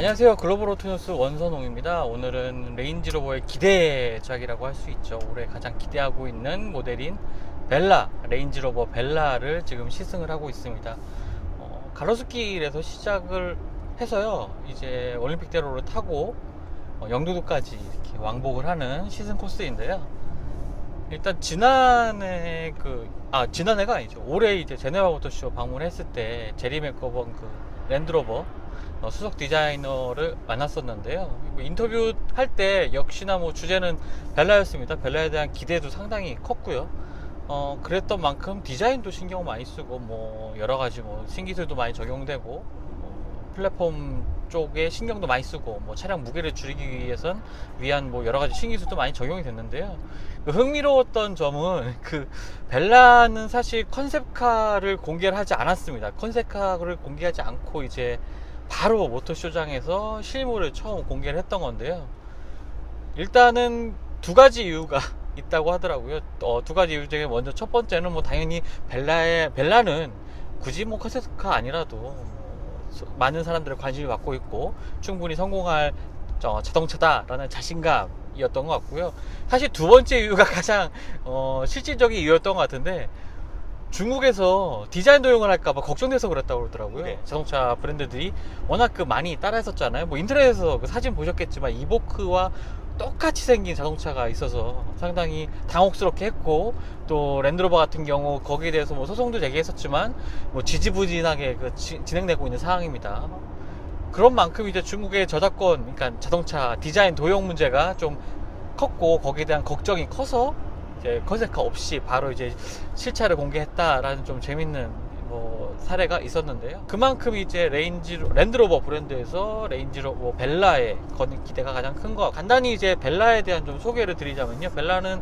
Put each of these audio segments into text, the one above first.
안녕하세요. 글로벌 오토뉴스 원선홍입니다. 오늘은 레인지로버의 기대작이라고 할 수 있죠. 올해 가장 기대하고 있는 모델인 벨라, 레인지로버 벨라를 지금 시승을 하고 있습니다. 가로수길에서 시작을 해서요, 이제 올림픽대로를 타고 영도도까지 이렇게 왕복을 하는 시승 코스인데요. 일단 지난해가 아니죠. 올해 이제 제네바 모터쇼 방문했을 때 제리 맥거번 그 랜드로버 수석 디자이너를 만났었는데요. 인터뷰 할 때 역시나 뭐 주제는 벨라였습니다. 벨라에 대한 기대도 상당히 컸고요. 그랬던 만큼 디자인도 신경을 많이 쓰고 뭐 여러 가지 뭐 신기술도 많이 적용되고 플랫폼 쪽에 신경도 많이 쓰고 뭐 차량 무게를 줄이기 위한 뭐 여러 가지 신기술도 많이 적용이 됐는데요. 흥미로웠던 점은 그 벨라는 사실 컨셉카를 공개를 하지 않았습니다. 컨셉카를 공개하지 않고 이제 바로 모터쇼장에서 실물을 처음 공개를 했던 건데요. 일단은 두 가지 이유가 있다고 하더라고요. 두 가지 이유 중에 먼저 첫 번째는 뭐 당연히 벨라는 굳이 뭐 컨셉카 아니라도 많은 사람들의 관심을 받고 있고 충분히 성공할 자동차다라는 자신감이었던 것 같고요. 사실 두 번째 이유가 가장 실질적인 이유였던 것 같은데, 중국에서 디자인 도용을 할까봐 걱정돼서 그랬다고 그러더라고요. 네. 자동차 브랜드들이 워낙 많이 따라 했었잖아요. 뭐 인터넷에서 그 사진 보셨겠지만 이보크와 똑같이 생긴 자동차가 있어서 상당히 당혹스럽게 했고, 또 랜드로버 같은 경우 거기에 대해서 뭐 소송도 제기했었지만 뭐 지지부진하게 진행되고 있는 상황입니다. 그런 만큼 이제 중국의 저작권, 그러니까 자동차 디자인 도용 문제가 좀 컸고, 거기에 대한 걱정이 커서 이제 컨셉카 없이 바로 이제 실차를 공개했다라는 좀 재밌는 뭐 사례가 있었는데요. 그만큼 이제 랜드로버 브랜드에서 레인지로버 벨라에 거는 기대가 가장 큰 거. 간단히 이제 벨라에 대한 좀 소개를 드리자면요. 벨라는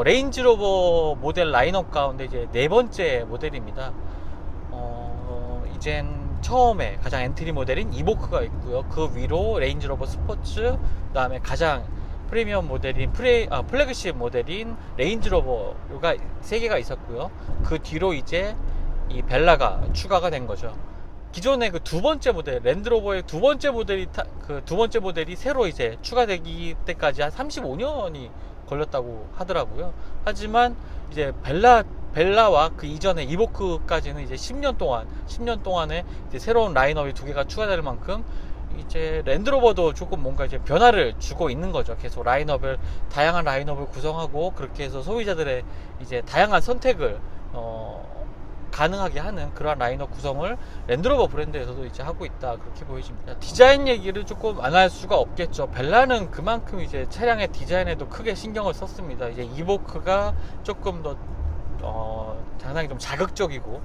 레인지로버 모델 라인업 가운데 이제 네 번째 모델입니다. 이젠 처음에 가장 엔트리 모델인 이보크가 있고요. 그 위로 레인지로버 스포츠, 그 다음에 가장 프리미엄 모델인 플래그십 모델인 레인지로버가 3개가 있었고요. 그 뒤로 이제 이 벨라가 추가가 된 거죠. 기존의 그 두 번째 모델, 랜드로버의 두 번째 모델이 새로 이제 추가되기 때까지 한 35년이 걸렸다고 하더라고요. 하지만 이제 벨라와 그 이전에 이보크까지는 이제 10년 동안에 이제 새로운 라인업이 2개가 추가될 만큼 이제 랜드로버도 조금 뭔가 이제 변화를 주고 있는 거죠. 계속 다양한 라인업을 구성하고, 그렇게 해서 소비자들의 이제 다양한 선택을 가능하게 하는 그러한 라인업 구성을 랜드로버 브랜드에서도 이제 하고 있다, 그렇게 보여집니다. 디자인 얘기를 조금 안 할 수가 없겠죠. 벨라는 그만큼 이제 차량의 디자인에도 크게 신경을 썼습니다. 이제 이보크가 조금 더 상당히 좀 자극적이고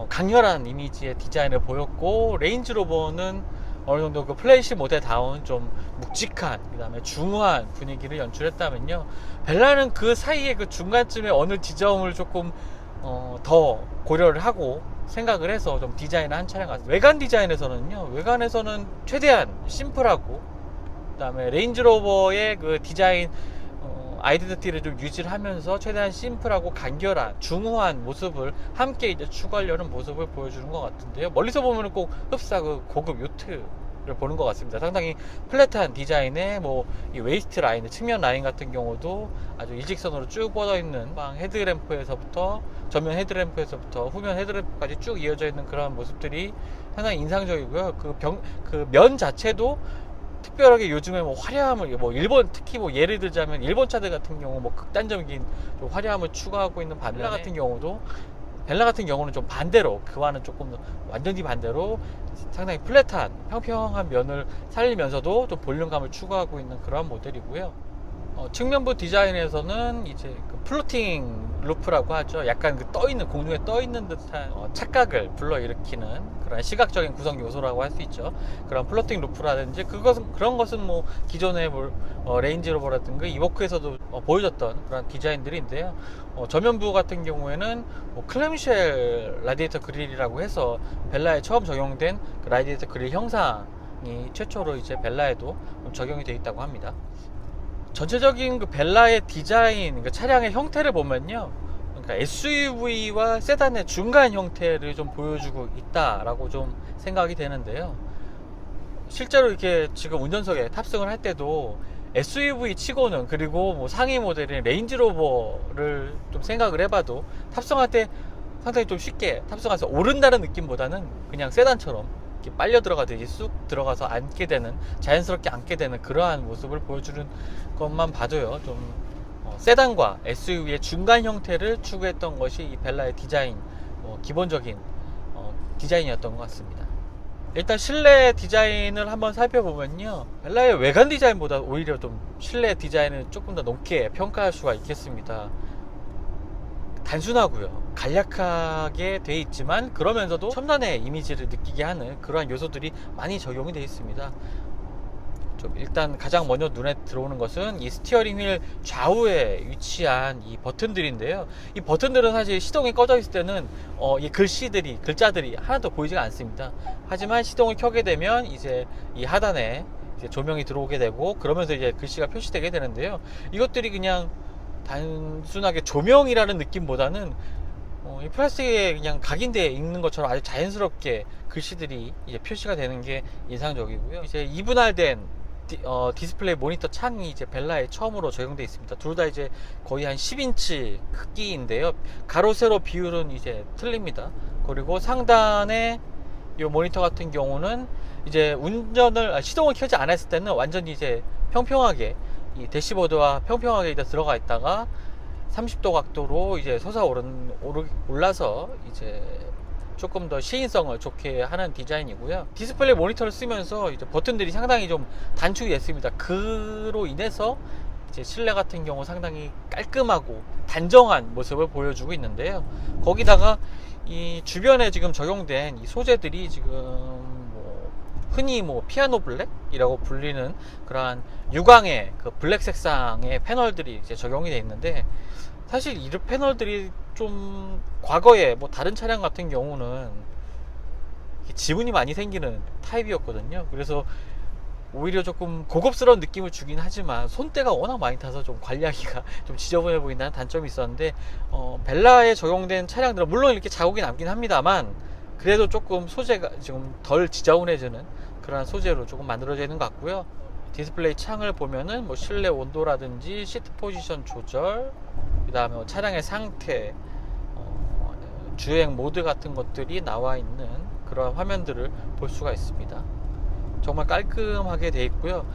강렬한 이미지의 디자인을 보였고, 레인지로버는 어느 정도 그 플래그십 모델다운 좀 묵직한, 그 다음에 중후한 분위기를 연출했다면요, 벨라는 그 사이에 그 중간쯤에 어느 지점을 조금 더 고려를 하고 생각을 해서 좀 디자인을 한 차량 같습니다. 외관에서는 최대한 심플하고, 그 다음에 레인지로버의 그 디자인 아이덴티티를 좀 유지를 하면서 최대한 심플하고 간결한 중후한 모습을 함께 이제 추구하려는 모습을 보여주는 것 같은데요. 멀리서 보면 꼭 흡사 그 고급 요트를 보는 것 같습니다. 상당히 플랫한 디자인의 뭐 이 웨이스트 라인, 측면 라인 같은 경우도 아주 일직선으로 쭉 뻗어 있는 전면 헤드램프에서부터 후면 헤드램프까지 쭉 이어져 있는 그런 모습들이 상당히 인상적이고요. 그 면 자체도 특별하게 요즘에 뭐 화려함을, 뭐 특히 뭐 예를 들자면 일본 차들 같은 경우 뭐 극단적인 좀 화려함을 추구하고 있는 벨라 같은 경우는 좀 반대로, 그와는 조금 완전히 반대로 상당히 플랫한 평평한 면을 살리면서도 좀 볼륨감을 추구하고 있는 그런 모델이고요. 측면부 디자인에서는 이제 그 플로팅 루프라고 하죠. 약간 그 공중에 떠 있는 듯한 착각을 불러일으키는 그런 시각적인 구성 요소라고 할 수 있죠. 그런 플로팅 루프라든지 그런 것은 뭐 기존의 레인지로버라든가 이보크에서도 보여줬던 그런 디자인들인데요. 전면부 같은 경우에는 뭐 클램쉘 라디에이터 그릴이라고 해서 벨라에 처음 적용된 그 라디에이터 그릴 형상이 최초로 이제 벨라에도 적용이 되어 있다고 합니다. 전체적인 그 벨라의 디자인, 그러니까 차량의 형태를 보면요, 그러니까 SUV와 세단의 중간 형태를 좀 보여주고 있다라고 좀 생각이 되는데요. 실제로 이렇게 지금 운전석에 탑승을 할 때도 SUV 치고는, 그리고 뭐 상위 모델인 레인지로버를 좀 생각을 해봐도 탑승할 때 상당히 좀 쉽게 탑승해서 오른다는 느낌보다는 그냥 세단처럼 이렇게 빨려 들어가듯이 쑥 들어가서 앉게 되는, 자연스럽게 앉게 되는 그러한 모습을 보여주는 것만 봐도요, 좀 세단과 SUV의 중간 형태를 추구했던 것이 이 벨라의 디자인, 기본적인 디자인이었던 것 같습니다. 일단 실내 디자인을 한번 살펴보면요, 벨라의 외관 디자인보다 오히려 좀 실내 디자인을 조금 더 높게 평가할 수가 있겠습니다. 단순하고요, 간략하게 돼 있지만 그러면서도 첨단의 이미지를 느끼게 하는 그러한 요소들이 많이 적용이 되어 있습니다. 좀 일단 가장 먼저 눈에 들어오는 것은 이 스티어링 휠 좌우에 위치한 이 버튼들인데요. 이 버튼들은 사실 시동이 꺼져 있을 때는 이 글자들이 하나도 보이지가 않습니다. 하지만 시동을 켜게 되면 이제 이 하단에 이제 조명이 들어오게 되고, 그러면서 이제 글씨가 표시되게 되는데요. 이것들이 그냥 단순하게 조명이라는 느낌보다는 이 플라스틱에 그냥 각인되어 있는 것처럼 아주 자연스럽게 글씨들이 이제 표시가 되는 게 인상적이고요. 이제 이분할된 디스플레이 모니터 창이 이제 벨라에 처음으로 적용되어 있습니다. 둘 다 이제 거의 한 10인치 크기인데요. 가로 세로 비율은 이제 틀립니다. 그리고 상단에 이 모니터 같은 경우는 이제 시동을 켜지 않았을 때는 완전히 이제 평평하게 이 대시보드와 평평하게 이제 들어가 있다가 30도 각도로 이제 올라서 이제 조금 더 시인성을 좋게 하는 디자인이고요. 디스플레이 모니터를 쓰면서 이제 버튼들이 상당히 좀 단축이 됐습니다. 그로 인해서 이제 실내 같은 경우 상당히 깔끔하고 단정한 모습을 보여주고 있는데요. 거기다가 이 주변에 지금 적용된 이 소재들이 지금 흔히 피아노 블랙이라고 불리는 그러한 유광의 그 블랙 색상의 패널들이 이제 적용이 되어 있는데, 사실 이 패널들이 좀 과거에 다른 차량 같은 경우는 지문이 많이 생기는 타입이었거든요. 그래서 오히려 조금 고급스러운 느낌을 주긴 하지만 손때가 워낙 많이 타서 좀 관리하기가 좀 지저분해 보인다는 단점이 있었는데, 벨라에 적용된 차량들은 물론 이렇게 자국이 남긴 합니다만 그래도 조금 소재가 지금 덜 지저분해지는 그런 소재로 조금 만들어져 있는 것 같고요. 디스플레이 창을 보면은 실내 온도라든지 시트 포지션 조절, 그 다음에 차량의 상태, 주행 모드 같은 것들이 나와 있는 그런 화면들을 볼 수가 있습니다. 정말 깔끔하게 되어 있고요.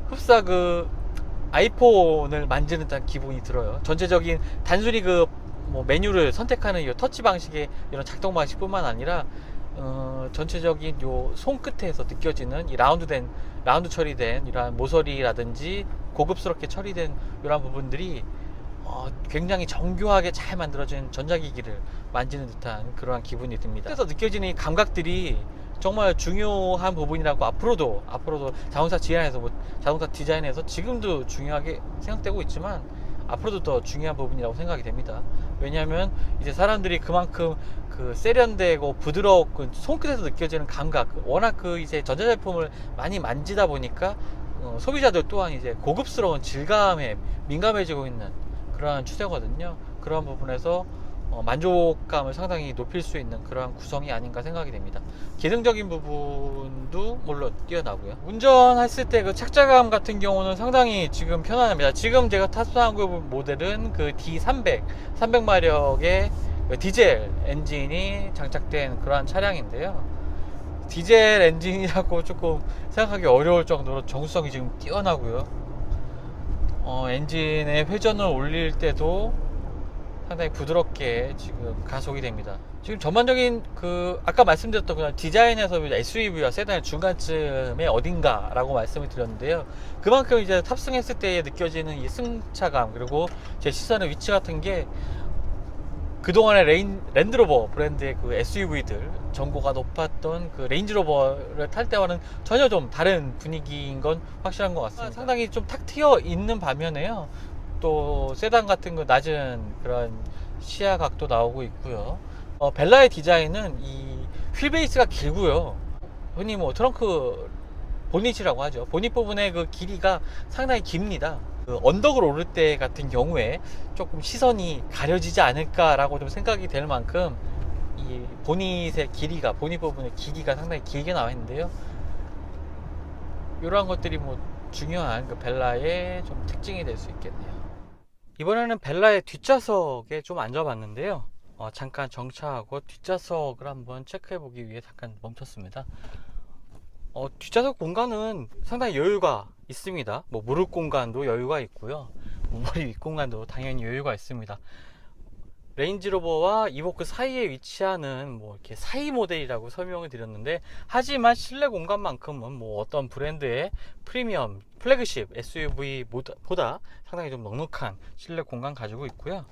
흡사 아이폰을 만지는 듯한 기분이 들어요. 전체적인 단순히 메뉴를 선택하는 이 터치 방식의 이런 작동 방식뿐만 아니라 전체적인 요 손끝에서 느껴지는 이 라운드 처리된 이러한 모서리라든지 고급스럽게 처리된 이러한 부분들이 굉장히 정교하게 잘 만들어진 전자기기를 만지는 듯한 그러한 기분이 듭니다. 그래서 느껴지는 이 감각들이 정말 중요한 부분이라고 앞으로도 자동차 디자인에서 지금도 중요하게 생각되고 있지만 앞으로도 더 중요한 부분이라고 생각이 됩니다. 왜냐하면 이제 사람들이 그만큼 세련되고 부드럽고 손끝에서 느껴지는 감각, 워낙 이제 전자제품을 많이 만지다 보니까 소비자들 또한 이제 고급스러운 질감에 민감해지고 있는 그러한 추세거든요. 그런 부분에서 만족감을 상당히 높일 수 있는 그러한 구성이 아닌가 생각이 됩니다. 기능적인 부분도 물론 뛰어나고요. 운전했을 때 그 착자감 같은 경우는 상당히 지금 편안합니다. 지금 제가 탑승하고 모델은 D300, 300마력의 디젤 엔진이 장착된 그러한 차량인데요. 디젤 엔진이라고 조금 생각하기 어려울 정도로 정수성이 지금 뛰어나고요. 엔진의 회전을 올릴 때도 상당히 부드럽게 지금 가속이 됩니다. 지금 전반적인 아까 말씀드렸던 그런 디자인에서 SUV와 세단의 중간쯤에 어딘가라고 말씀을 드렸는데요. 그만큼 이제 탑승했을 때 느껴지는 이 승차감, 그리고 제 시선의 위치 같은 게 그동안의 랜드로버 브랜드의 SUV들, 전고가 높았던 레인지로버를 탈 때와는 전혀 좀 다른 분위기인 건 확실한 것 같습니다. 상당히 좀 탁 트여 있는 반면에요, 또 세단 같은 낮은 그런 시야 각도 나오고 있고요. 벨라의 디자인은 이 휠베이스가 길고요. 흔히 트렁크 보닛이라고 하죠. 보닛 부분의 길이가 상당히 깁니다. 언덕을 오를 때 같은 경우에 조금 시선이 가려지지 않을까라고 좀 생각이 될 만큼 이 보닛 부분의 길이가 상당히 길게 나와 있는데요. 이러한 것들이 뭐 중요한 그 벨라의 좀 특징이 될 수 있겠네요. 이번에는 벨라의 뒷좌석에 좀 앉아봤는데요. 잠깐 정차하고 뒷좌석을 한번 체크해 보기 위해 잠깐 멈췄습니다. 뒷좌석 공간은 상당히 여유가 있습니다. 뭐 무릎 공간도 여유가 있고요. 머리 윗 공간도 당연히 여유가 있습니다. 레인지로버와 이보크 사이에 위치하는 뭐 이렇게 사이 모델이라고 설명을 드렸는데, 하지만 실내 공간만큼은 뭐 어떤 브랜드의 프리미엄 플래그십 SUV보다 상당히 좀 넉넉한 실내 공간 가지고 있고요.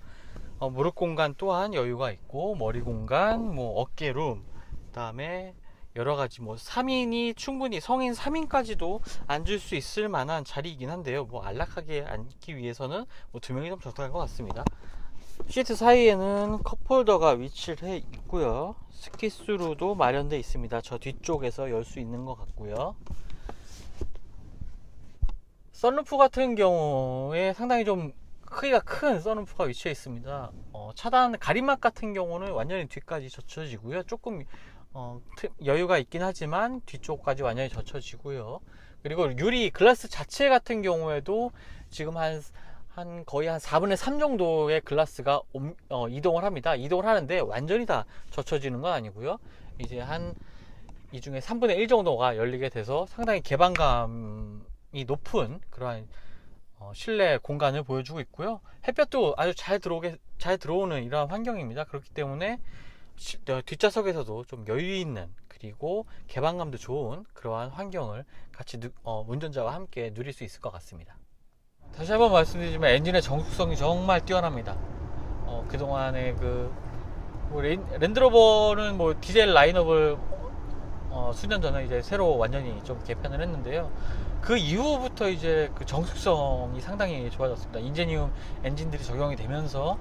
무릎 공간 또한 여유가 있고, 머리 공간, 뭐 어깨룸, 그 다음에 여러가지 뭐 3인이 충분히 성인 3인까지도 앉을 수 있을 만한 자리이긴 한데요. 뭐 안락하게 앉기 위해서는 뭐 2명이 좀 적당할 것 같습니다. 시트 사이에는 컵홀더가 위치를 해 있고요. 스키스루도 마련되어 있습니다. 저 뒤쪽에서 열 수 있는 것 같고요. 썬루프 같은 경우에 상당히 좀 크기가 큰 썬루프가 위치해 있습니다. 차단 가림막 같은 경우는 완전히 뒤까지 젖혀지고요. 조금 여유가 있긴 하지만 뒤쪽까지 완전히 젖혀지고요. 그리고 유리 글라스 자체 같은 경우에도 지금 거의 한 4분의 3 정도의 글라스가 이동을 합니다. 이동을 하는데 완전히 다 젖혀지는 건 아니고요. 이제 이 중에 3분의 1 정도가 열리게 돼서 상당히 개방감이 높은 그러한 실내 공간을 보여주고 있고요. 햇볕도 아주 잘 들어오는 이러한 환경입니다. 그렇기 때문에 뒷좌석에서도 좀 여유 있는, 그리고 개방감도 좋은 그러한 환경을 같이 운전자와 함께 누릴 수 있을 것 같습니다. 다시 한번 말씀드리지만 엔진의 정숙성이 정말 뛰어납니다. 그동안의 뭐 랜드로버는 뭐 디젤 라인업을 수년 전에 이제 새로 완전히 좀 개편을 했는데요. 그 이후부터 이제 그 정숙성이 상당히 좋아졌습니다. 인제니움 엔진들이 적용이 되면서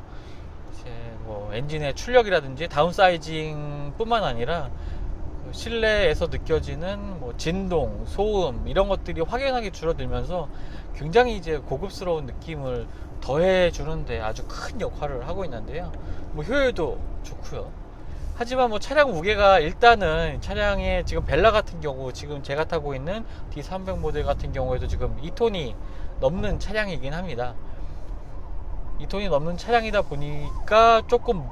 이제 뭐 엔진의 출력이라든지 다운사이징 뿐만 아니라 그 실내에서 느껴지는 뭐 진동, 소음 이런 것들이 확연하게 줄어들면서 굉장히 이제 고급스러운 느낌을 더해 주는데 아주 큰 역할을 하고 있는데요. 뭐 효율도 좋고요. 하지만 뭐 차량 무게가, 일단은 차량의 지금 벨라 같은 경우, 지금 제가 타고 있는 D300 모델 같은 경우에도 지금 2톤이 넘는 차량이긴 합니다. 2톤이 넘는 차량이다 보니까 조금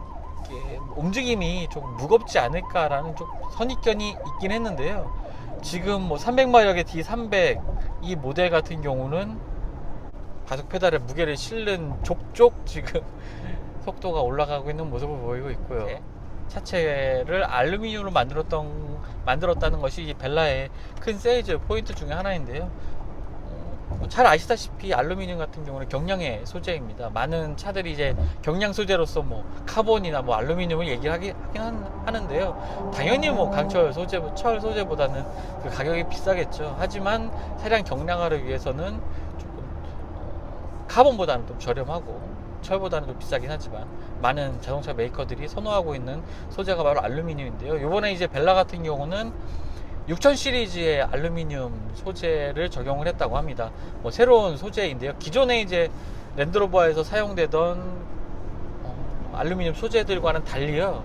움직임이 좀 무겁지 않을까라는 좀 선입견이 있긴 했는데요. 지금 뭐 300마력의 D300 이 모델 같은 경우는 가속 페달에 무게를 실는 족족 지금 속도가 올라가고 있는 모습을 보이고 있고요. 차체를 알루미늄으로 만들었다는 것이 이 벨라의 큰 세일즈 포인트 중에 하나인데요. 잘 아시다시피 알루미늄 같은 경우는 경량의 소재입니다. 많은 차들이 이제 경량 소재로서 뭐 카본이나 뭐 알루미늄을 얘기하긴 하는데요. 당연히 뭐 철 소재보다는 그 가격이 비싸겠죠. 하지만 차량 경량화를 위해서는 조금 카본보다는 좀 저렴하고 철보다는 좀 비싸긴 하지만 많은 자동차 메이커들이 선호하고 있는 소재가 바로 알루미늄인데요. 이번에 이제 벨라 같은 경우는 6000 시리즈의 알루미늄 소재를 적용을 했다고 합니다. 뭐 새로운 소재인데요. 기존에 이제 랜드로버에서 사용되던 알루미늄 소재들과는 달리요.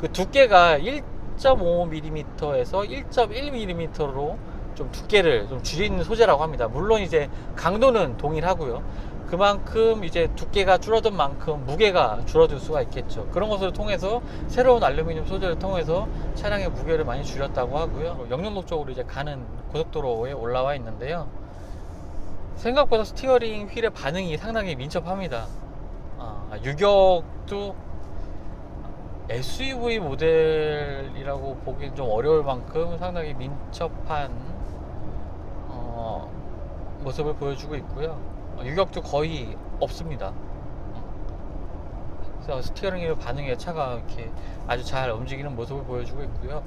그 두께가 1.5mm에서 1.1mm로 좀 두께를 좀 줄이는 소재라고 합니다. 물론 이제 강도는 동일하고요. 그만큼 이제 두께가 줄어든 만큼 무게가 줄어들 수가 있겠죠. 그런 것을 통해서 새로운 알루미늄 소재를 통해서 차량의 무게를 많이 줄였다고 하고요. 영등록 쪽으로 이제 가는 고속도로에 올라와 있는데요. 생각보다 스티어링 휠의 반응이 상당히 민첩합니다. 유격도 SUV 모델이라고 보기엔 좀 어려울 만큼 상당히 민첩한 모습을 보여주고 있고요. 유격도 거의 없습니다. 그래서 스티어링 반응에 차가 이렇게 아주 잘 움직이는 모습을 보여주고 있고요.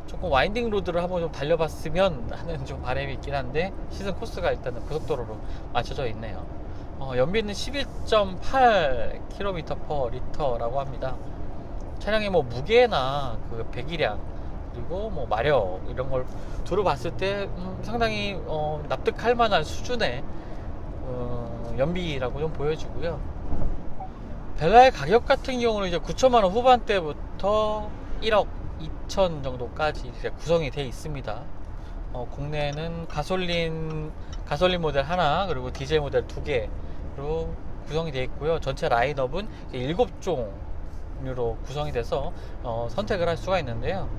조금 와인딩 로드를 한번 좀 달려봤으면 하는 좀 바람이 있긴 한데, 시즌 코스가 일단은 고속도로로 맞춰져 있네요. 연비는 11.8km/L라고 합니다. 차량의 뭐 무게나 그 배기량, 그리고 뭐 마력 이런 걸 두루 봤을 때 상당히 납득할 만한 수준의 연비라고 좀 보여지고요. 벨라의 가격 같은 경우는 이제 9천만원 후반대부터 1억 2천 정도까지 이제 구성이 되어 있습니다. 국내는 가솔린 모델 하나, 그리고 디젤 모델 2개로 구성이 되어 있고요. 전체 라인업은 7종류로 구성이 돼서 선택을 할 수가 있는데요.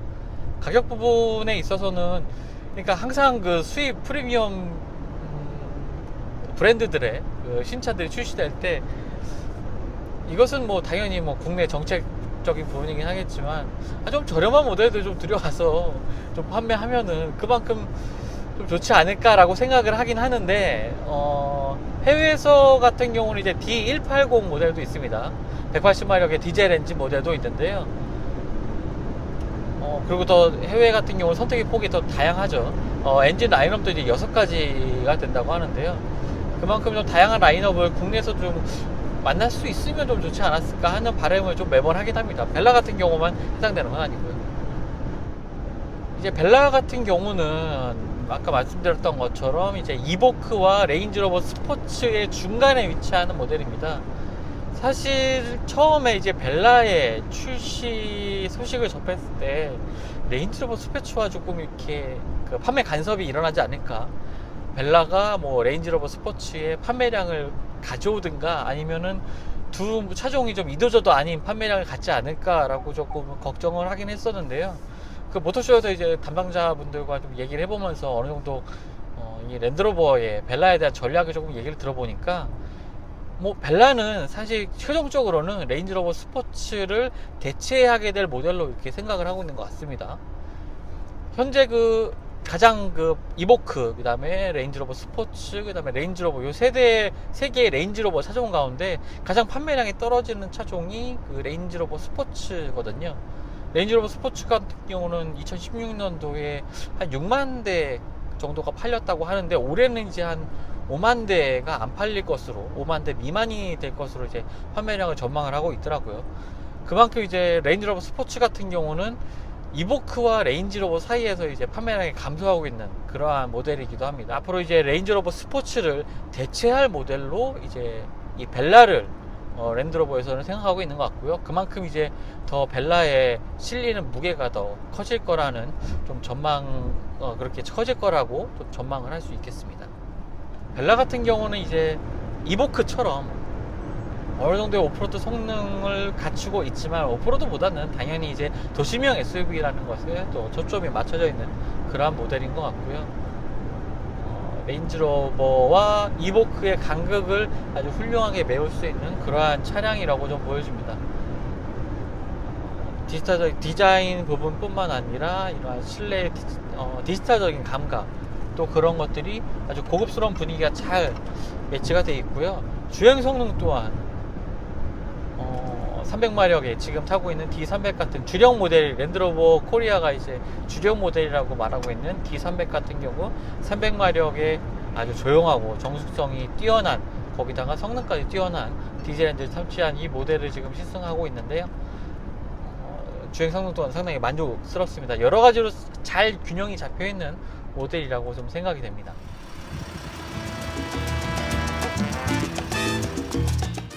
가격 부분에 있어서는, 그러니까 항상 그 수입 프리미엄 브랜드들의 그 신차들이 출시될 때, 이것은 뭐 당연히 뭐 국내 정책적인 부분이긴 하겠지만, 좀 저렴한 모델들 좀 들여와서 좀 판매하면은 그만큼 좀 좋지 않을까라고 생각을 하긴 하는데, 해외에서 같은 경우는 이제 D180 모델도 있습니다. 180마력의 디젤 엔진 모델도 있는데요. 그리고 더 해외 같은 경우는 선택의 폭이 더 다양하죠. 엔진 라인업도 이제 6가지가 된다고 하는데요. 그만큼 좀 다양한 라인업을 국내에서 좀 만날 수 있으면 좀 좋지 않았을까 하는 바람을 좀 매번 하긴 합니다. 벨라 같은 경우만 해당되는 건 아니고요. 이제 벨라 같은 경우는 아까 말씀드렸던 것처럼 이제 이보크와 레인지로버 스포츠의 중간에 위치하는 모델입니다. 사실 처음에 이제 벨라의 출시 소식을 접했을 때 레인지로버 스포츠와 조금 이렇게 그 판매 간섭이 일어나지 않을까, 벨라가 뭐 레인지로버 스포츠의 판매량을 가져오든가 아니면은 두 차종이 좀 이도저도 아닌 판매량을 갖지 않을까라고 조금 걱정을 하긴 했었는데요. 그 모터쇼에서 이제 담당자분들과 좀 얘기를 해보면서 어느 정도 이 랜드로버의 벨라에 대한 전략을 조금 얘기를 들어보니까, 뭐 벨라는 사실 최종적으로는 레인지로버 스포츠를 대체하게 될 모델로 이렇게 생각을 하고 있는 것 같습니다. 현재 그 가장 그 이보크, 그 다음에 레인지로버 스포츠, 그 다음에 레인지로버, 요 세 개의 레인지로버 차종 가운데 가장 판매량이 떨어지는 차종이 그 레인지로버 스포츠거든요. 레인지로버 스포츠 같은 경우는 2016년도에 한 6만 대 정도가 팔렸다고 하는데, 올해는 이제 한 5만 대가 안 팔릴 것으로, 5만 대 미만이 될 것으로 이제 판매량을 전망을 하고 있더라고요. 그만큼 이제 레인지로버 스포츠 같은 경우는 이보크와 레인지로버 사이에서 이제 판매량이 감소하고 있는 그러한 모델이기도 합니다. 앞으로 이제 레인지로버 스포츠를 대체할 모델로 이제 이 벨라를 랜드로버에서는 생각하고 있는 것 같고요. 그만큼 이제 더 벨라에 실리는 무게가 더 커질 거라는 좀 전망, 그렇게 커질 거라고 좀 전망을 할 수 있겠습니다. 벨라 같은 경우는 이제 이보크처럼 어느 정도의 오프로드 성능을 갖추고 있지만, 오프로드보다는 당연히 이제 도시명 SUV라는 것에 또 초점이 맞춰져 있는 그러한 모델인 것 같고요. 레인지로버와 이보크의 간극을 아주 훌륭하게 메울 수 있는 그러한 차량이라고 좀 보여집니다. 디자인 부분뿐만 아니라 이러한 실내 디지털적인 감각, 또 그런 것들이 아주 고급스러운 분위기가 잘 매치가 되어 있고요. 주행 성능 또한 300마력에 지금 타고 있는 D300 같은 주력 모델, 랜드로버 코리아가 이제 주력 모델이라고 말하고 있는 D300 같은 경우 300마력에 아주 조용하고 정숙성이 뛰어난, 거기다가 성능까지 뛰어난 디젤 엔진을 탑재한 이 모델을 지금 시승하고 있는데요. 주행 성능 또한 상당히 만족스럽습니다. 여러 가지로 잘 균형이 잡혀 있는 모델이라고 좀 생각이 됩니다.